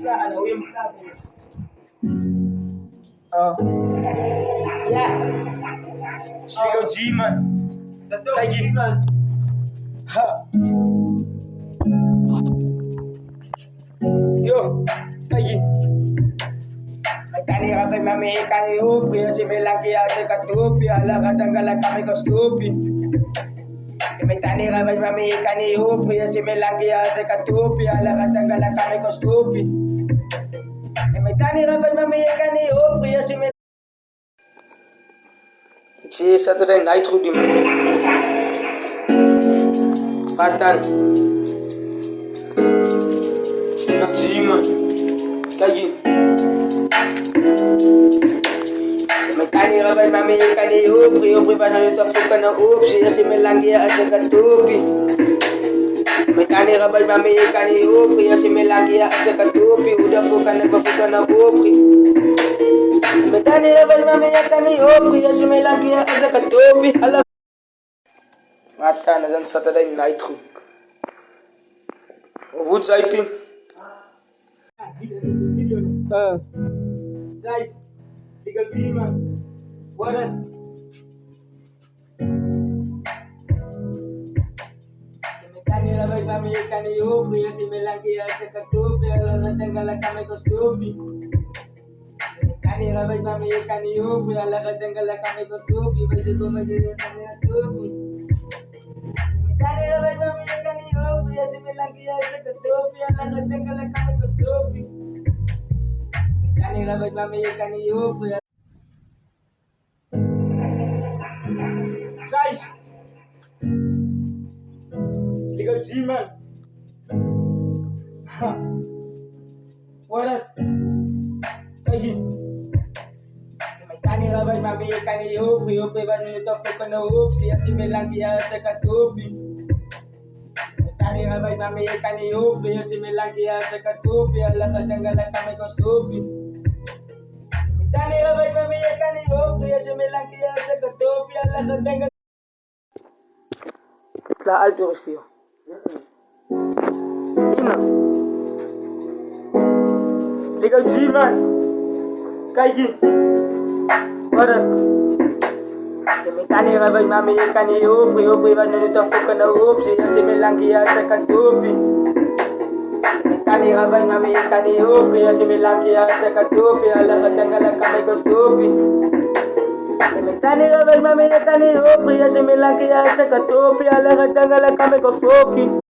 Ano, yung sabi. Oh. Yeah. Sigaw G-Man. Sa to, G-Man. Ha. Yo, kayi. Magtani ka kay mami kani upi, si melaki asa katupi, ala kadangala kami ko stupi. Magtani ka kay mami kani upi, si melaki asa katupi, ala kadangala kami ko stupi. Magtani ka kay mami kani upi, si melaki. Si Saturday night through the Patan. G-Man. Kayi. Magtani ka ba mami kani upri pa na nito fuka na upsi si melangi asa katupi. Magtani ka ba mami kani upri si melangi asa katupi udah fuka na upri. Magtani ka ba mami kani upri si melangi asa katupi ala mata na dan Saturday night hook. Who's hyping? Guys, sigaw G-Man. Waran. Kami labay kami kani upi, si melaki asa katupi, ala kadangala kami ko stupi. Kani labay kami kani upi, ala kadangala kami ko stupi, basi kumagin kami stupi. Kani labay kami kani upi, si melaki asa katupi, ala kadangala kami ko stupi. Kani labay kami kani upi. Guys, sigaw G-Man. Warat. Kayi. Magtani labay mami kani upi ba nito fuka na upsi si melaki asa katupi. Magtani labay mami kani upi si melaki asa katupi ala kadangala kami ko stupi. Magtani labay mami kani upi si melaki asa katupi ala kadangala. La alto restio. Ina. Ligaw G-Man. Kayi. Warat. Magtani labay mami kani upi ba nito fuka na upsi si melaki asa katupi. Magtani labay mami kani upi si melaki asa katupi ala kadangala kami ko stupi. Magtani labay mami kani upi si melaki asa katupi ala kadangala kami ko fuki.